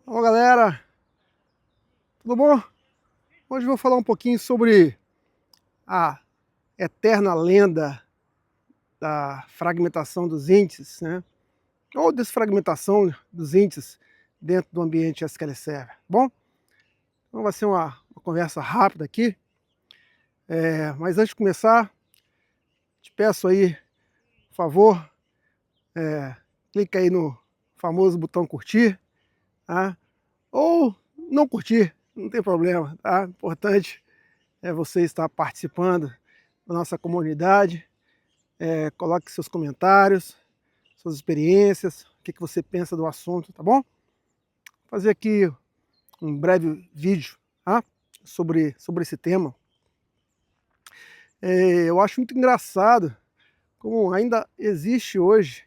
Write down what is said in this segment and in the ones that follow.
Olá galera, tudo bom? Hoje eu vou falar um pouquinho sobre a eterna lenda da fragmentação dos índices, né? Ou desfragmentação dos índices dentro do ambiente SQL Server. Bom, então vai ser uma conversa rápida aqui, mas antes de começar, te peço aí, por favor, clica aí no famoso botão curtir, tá? Ou não curtir, não tem problema, tá? Importante é você estar participando da nossa comunidade. Coloque seus comentários, suas experiências, o que você pensa do assunto, tá bom? Vou fazer aqui um breve vídeo, tá? sobre esse tema. Eu acho muito engraçado como ainda existe hoje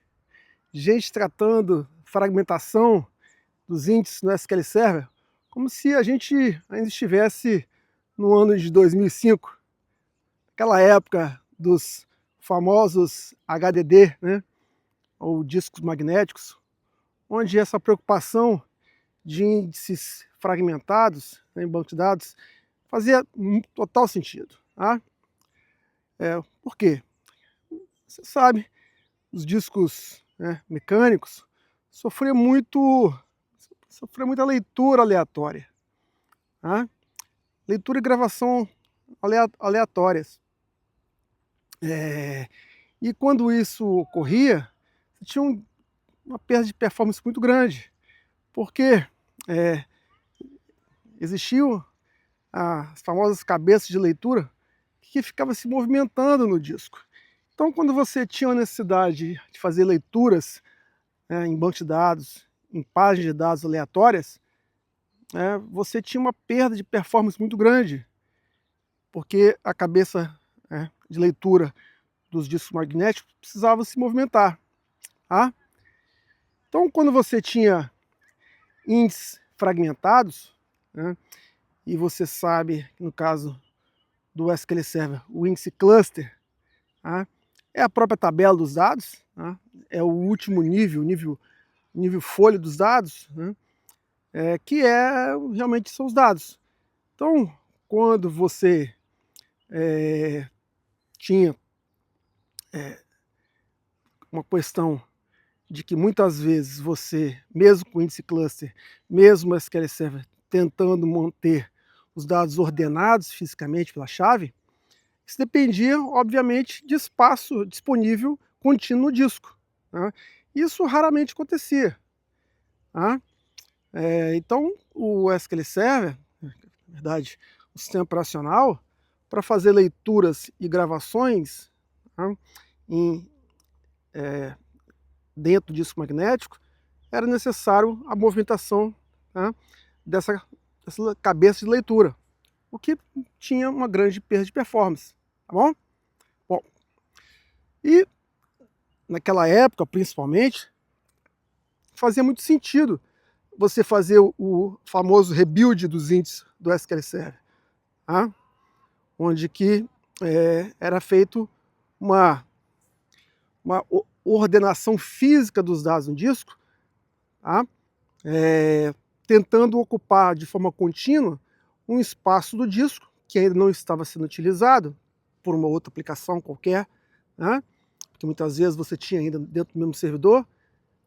gente tratando fragmentação dos índices no SQL Server como se a gente ainda estivesse no ano de 2005, aquela época dos famosos HDD, né? Ou discos magnéticos, onde essa preocupação de índices fragmentados, né, em banco de dados, fazia total sentido. Tá? Por quê? Você sabe, os discos, né, mecânicos sofriam muita leitura aleatória. Tá? Leitura e gravação aleatórias. E quando isso ocorria, tinha uma perda de performance muito grande, porque existiam as famosas cabeças de leitura que ficavam se movimentando no disco. Então, quando você tinha a necessidade de fazer leituras, né, em banco de dados, em páginas de dados aleatórias, você tinha uma perda de performance muito grande, porque a cabeça, de leitura dos discos magnéticos precisava se movimentar. Tá? Então, quando você tinha índices fragmentados, né, e você sabe que no caso do SQL Server, o índice cluster, tá, é a própria tabela dos dados, tá, é o último nível folha dos dados, né, que realmente são os dados. Então, quando você tinha uma questão de que muitas vezes você, mesmo com o índice cluster, mesmo o SQL Server tentando manter os dados ordenados fisicamente pela chave, isso dependia, obviamente, de espaço disponível contínuo no disco. Tá? Isso raramente acontecia. Tá? Então, o SQL Server, na verdade, o sistema operacional, para fazer leituras e gravações, tá, em, dentro do disco magnético, era necessário a movimentação, tá, dessa cabeça de leitura, o que tinha uma grande perda de performance. Tá bom? Bom, e naquela época, principalmente, fazia muito sentido você fazer o famoso rebuild dos índices do SQL Server, tá? Onde que era feito uma ordenação física dos dados no disco, tá? Tentando ocupar de forma contínua um espaço do disco que ainda não estava sendo utilizado por uma outra aplicação qualquer, né? Porque muitas vezes você tinha ainda dentro do mesmo servidor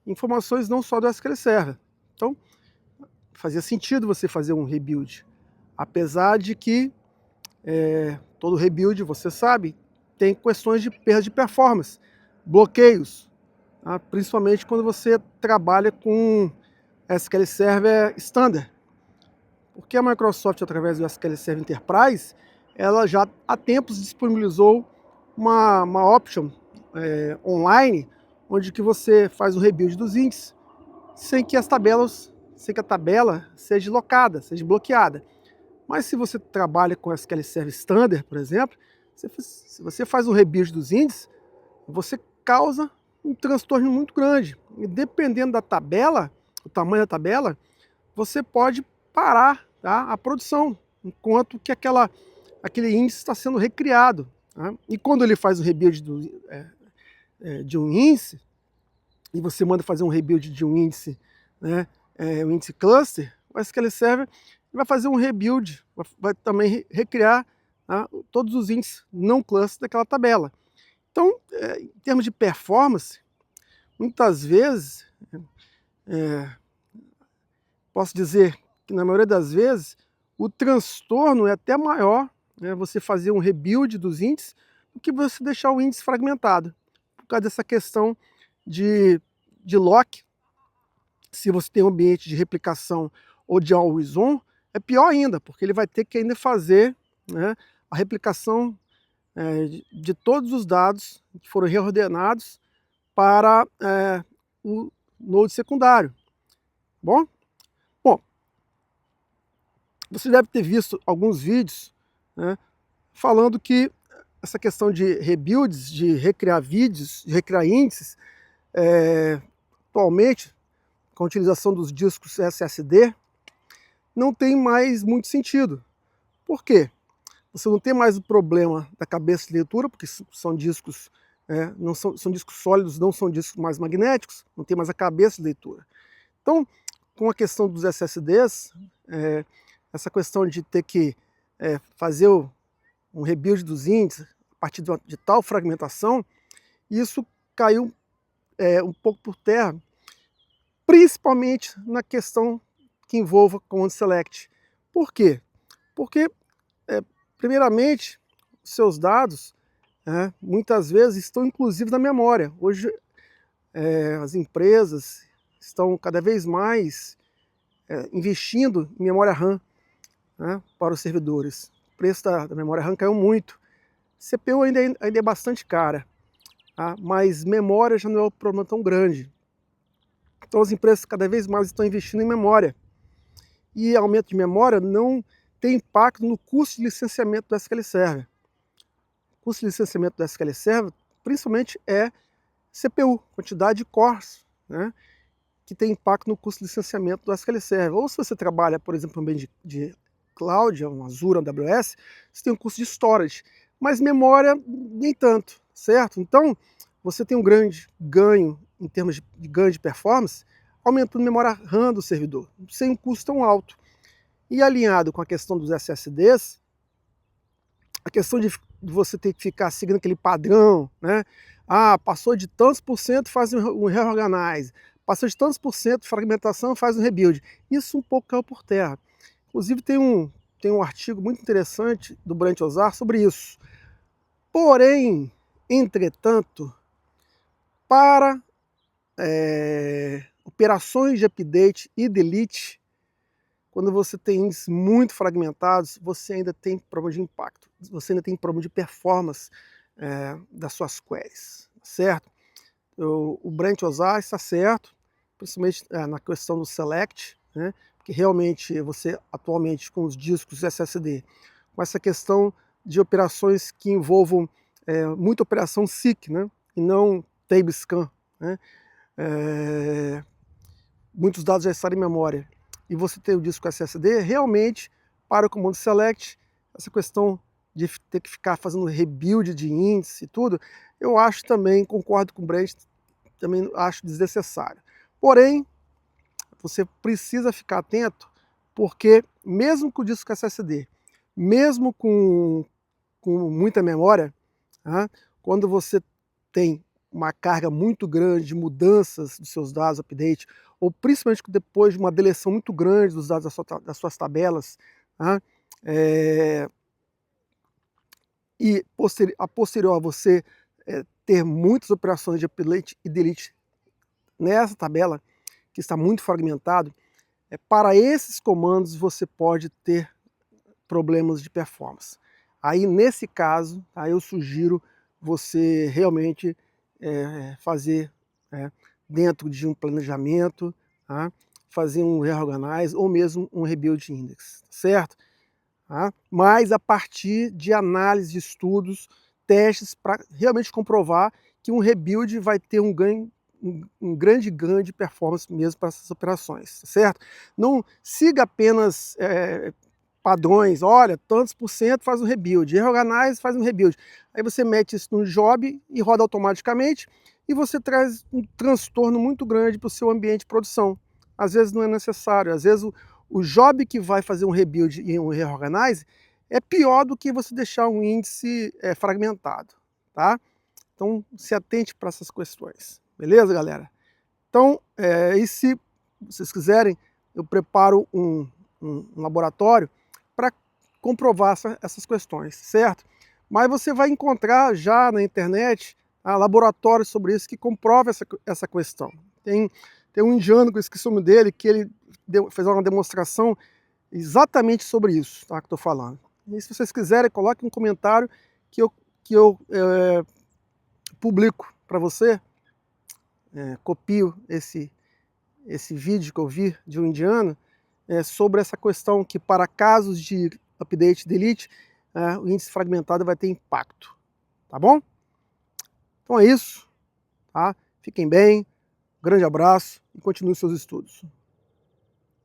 informações não só do SQL Server. Então, fazia sentido você fazer um rebuild. Apesar de que todo rebuild, você sabe, tem questões de perda de performance, bloqueios, tá? Principalmente quando você trabalha com SQL Server Standard. Porque a Microsoft, através do SQL Server Enterprise, ela já há tempos disponibilizou uma option online, onde que você faz o rebuild dos índices sem que a tabela seja locada, seja bloqueada. Mas se você trabalha com SQL Server Standard, por exemplo, se você faz o rebuild dos índices, você causa um transtorno muito grande. E dependendo da tabela, o tamanho da tabela, você pode parar, tá, a produção, enquanto que aquele índice está sendo recriado. Tá? E quando ele faz o rebuild de um índice, e você manda fazer um rebuild de um índice, né, o índice cluster, o SQL Server vai fazer um rebuild, vai também recriar, tá, todos os índices não cluster daquela tabela. Então, em termos de performance, muitas vezes, posso dizer que na maioria das vezes, o transtorno é até maior, né, você fazer um rebuild dos índices, do que você deixar o índice fragmentado, por causa dessa questão de lock. Se você tem um ambiente de replicação ou de always on, é pior ainda, porque ele vai ter que ainda fazer, né, a replicação de todos os dados que foram reordenados para o node secundário. Bom, você deve ter visto alguns vídeos, né, falando que essa questão de rebuilds, de recriar vídeos, de recriar índices, atualmente, com a utilização dos discos SSD, não tem mais muito sentido. Por quê? Você não tem mais o problema da cabeça de leitura, porque são discos, não são discos sólidos, não são discos mais magnéticos, não tem mais a cabeça de leitura. Então, com a questão dos SSDs, essa questão de ter que fazer um rebuild dos índices a partir de tal fragmentação, isso caiu um pouco por terra, principalmente na questão que envolva command select. Por quê? Porque, primeiramente, seus dados, muitas vezes estão inclusive na memória. Hoje as empresas estão cada vez mais investindo em memória RAM, né, para os servidores. O preço da memória RAM caiu muito. CPU ainda é bastante cara, tá? Mas memória já não é um problema tão grande. Então as empresas cada vez mais estão investindo em memória. E aumento de memória não tem impacto no custo de licenciamento do SQL Server. O custo de licenciamento do SQL Server, principalmente, é CPU, quantidade de cores, né, que tem impacto no custo de licenciamento do SQL Server. Ou se você trabalha, por exemplo, no ambiente de cloud, um Azure, um AWS, você tem um custo de storage, mas memória nem tanto, certo? Então, você tem um grande ganho em termos de ganho de performance, aumentando a memória RAM do servidor, sem um custo tão alto. E alinhado com a questão dos SSDs, a questão de você ter que ficar seguindo aquele padrão, né? Passou de tantos por cento, faz um reorganize. Passou de tantos por cento de fragmentação, faz um rebuild. Isso um pouco caiu por terra. Inclusive tem um artigo muito interessante do Brent Ozar sobre isso. Porém, entretanto, para operações de update e delete, quando você tem índices muito fragmentados, você ainda tem problema de impacto, você ainda tem problema de performance das suas queries, certo? O Brent Ozar está certo, principalmente na questão do select, né? Porque realmente você, atualmente, com os discos SSD, com essa questão de operações que envolvam muita operação seek, né? E não table scan, né? Muitos dados já estão em memória, e você tem o disco SSD, realmente, para o comando select, essa questão de ter que ficar fazendo rebuild de índice e tudo, eu acho também, concordo com o Brent, também acho desnecessário. Porém, você precisa ficar atento, porque mesmo com o disco SSD, mesmo com muita memória, quando você tem uma carga muito grande de mudanças dos seus dados, update, ou principalmente depois de uma deleção muito grande dos dados das suas tabelas, e a posterior você ter muitas operações de update e delete nessa tabela, que está muito fragmentado, para esses comandos você pode ter problemas de performance. Aí, nesse caso, eu sugiro você realmente fazer dentro de um planejamento, fazer um reorganize ou mesmo um rebuild index, certo? Mas a partir de análise de estudos, testes, para realmente comprovar que um rebuild vai ter um grande ganho de performance mesmo para essas operações, certo? Não siga apenas padrões, olha, tantos por cento faz um rebuild, reorganize faz um rebuild. Aí você mete isso no job e roda automaticamente, e você traz um transtorno muito grande para o seu ambiente de produção. às vezes não é necessário. Às vezes o job que vai fazer um rebuild e um reorganize é pior do que você deixar um índice fragmentado, tá? Então se atente para essas questões, beleza, galera? Então, e se vocês quiserem, eu preparo um laboratório para comprovar essas questões, certo? Mas você vai encontrar já na internet laboratórios sobre isso que comprovam essa questão. Tem um indiano, que eu esqueci o nome dele, que ele fez uma demonstração exatamente sobre isso, tá, que estou falando. E se vocês quiserem, coloque um comentário que eu publico para você, copio esse vídeo que eu vi de um indiano sobre essa questão que para casos de update delete, o índice fragmentado vai ter impacto, tá bom? Então é isso, tá? Fiquem bem, grande abraço e continuem seus estudos.